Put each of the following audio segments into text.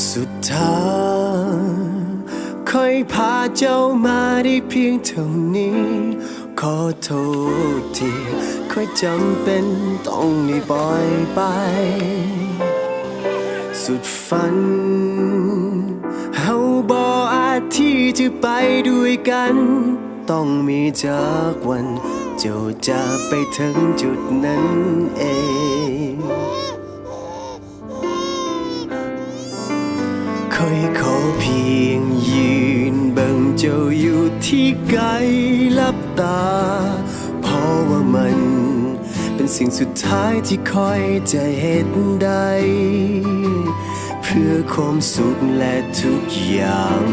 สุดทางค่อยพาเจ้ามาได้เพียงเท่านี้ขอโทษที่ค่อยจำเป็นต้องได้ปล่อยไปสุดฝันเฮาบ่อาจที่จะไปด้วยกันต้องมีจากวันเจ้าจะไปถึงจุดนั้นเองค่อยขอเพียงยืนเบิ่งเจ้าอยู่ที่ไกลลับตาเพราะว่ามันเป็นสิ่งสุดท้ายที่คอยจะเห็นได้เพื่อความสุขและทุกอย่าง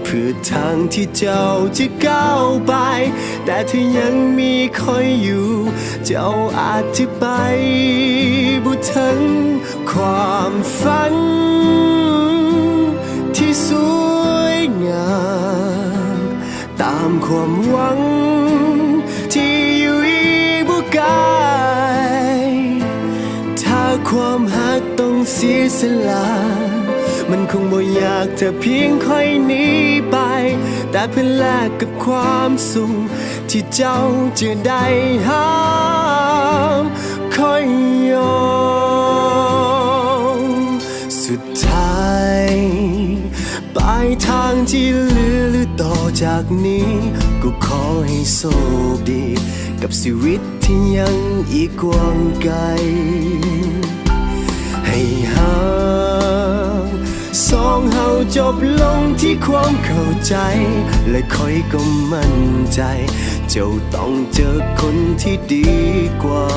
เพื่อทางที่เจ้าจะก้าวไปแต่ถ้ายังมีคอยอยู่เจ้าอาจจะไปบ่ถึงความฝันที่สวยงามตามความหวังที่อยู่อีกบ่ไกลถ้าความหักต้องเสียสละมันคงบ่อยากจะเพียงค่อยหนีไปแต่เพื่อแลกกับความสุขที่เจ้าจะได้หาค่อยยอมสุดท้ายปลายทางที่เหลือต่อจากนี้ก็ขอให้โชคดีกับชีวิตที่ยังอีกกว้างไกลให้หาสองเฮาจบลงที่ความเข้าใจและค่อยก็มั่นใจเจ้าต้องเจอคนที่ดีกว่า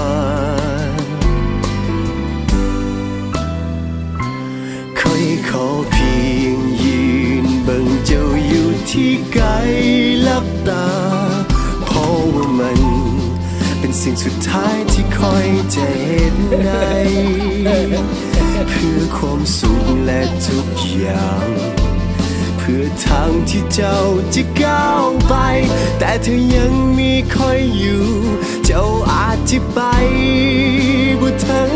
ค่อยขอเพียงยืนเบิ่งเจ้าอยู่ที่ไกลลับตาเพราะว่ามันเป็นสิ่งสุดท้ายที่คอยจะเห็นได้เพื่อความสุขและทุกอย่างเพื่อทางที่เจ้าจะก้าวไปแต่ถ้ายังมีคอยอยู่เจ้าอาจจะไปบ่ถึง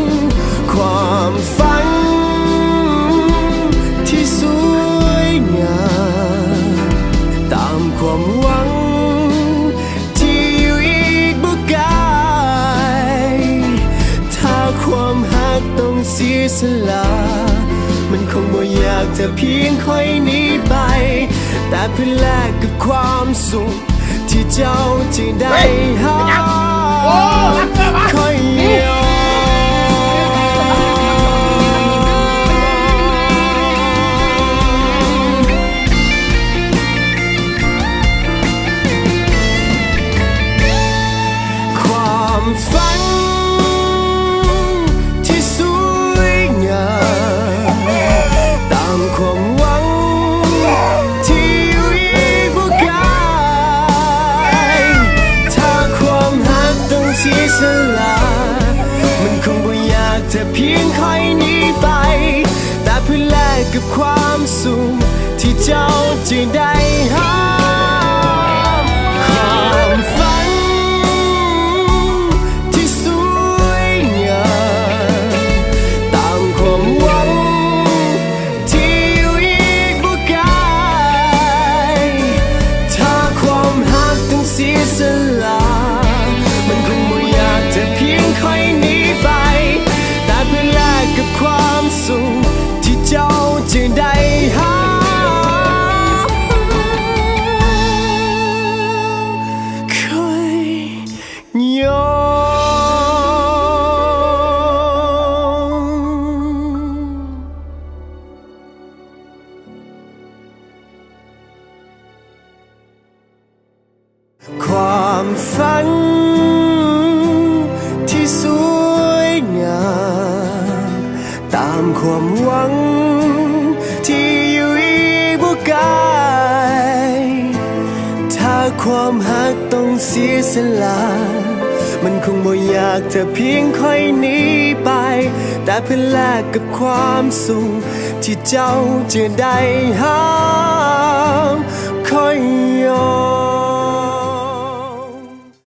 ความฝันที่สวยงามตามความหวังที่อยู่อีกบ่ไกลถ้าความหักต้องเสียสละมันคงบ่อยากจะเพียงค่อยหนีไปแต่เพื่อแลกกับความสุขที่เจ้าจะได้หาค่อยยอมความฝันที่สวยงามตามความหวังที่อยู่อีกบ่ไกลถ้าความหักต้องเสียสละมันคงบ่อยากจะเพียงค่อยหนีไปแต่เพื่อแลกกับความสุขที่เจ้าจะได้หาความฝันมันคงบ่อยากจะเพียงค่อยหนีไปแต่เพื่อแลกกับความสุขที่เจ้าจะได้หาค่อยยอมความฝันที่สวยงามตามความหวังที่อยู่อีกบ่ไกลถ้าความหักต้องเสียสละมันคงบ่อยากจะเพียงค่อยหนีไปแต่เพื่อแลกกับความสุขที่เจ้าจะได้หาค่อยยอม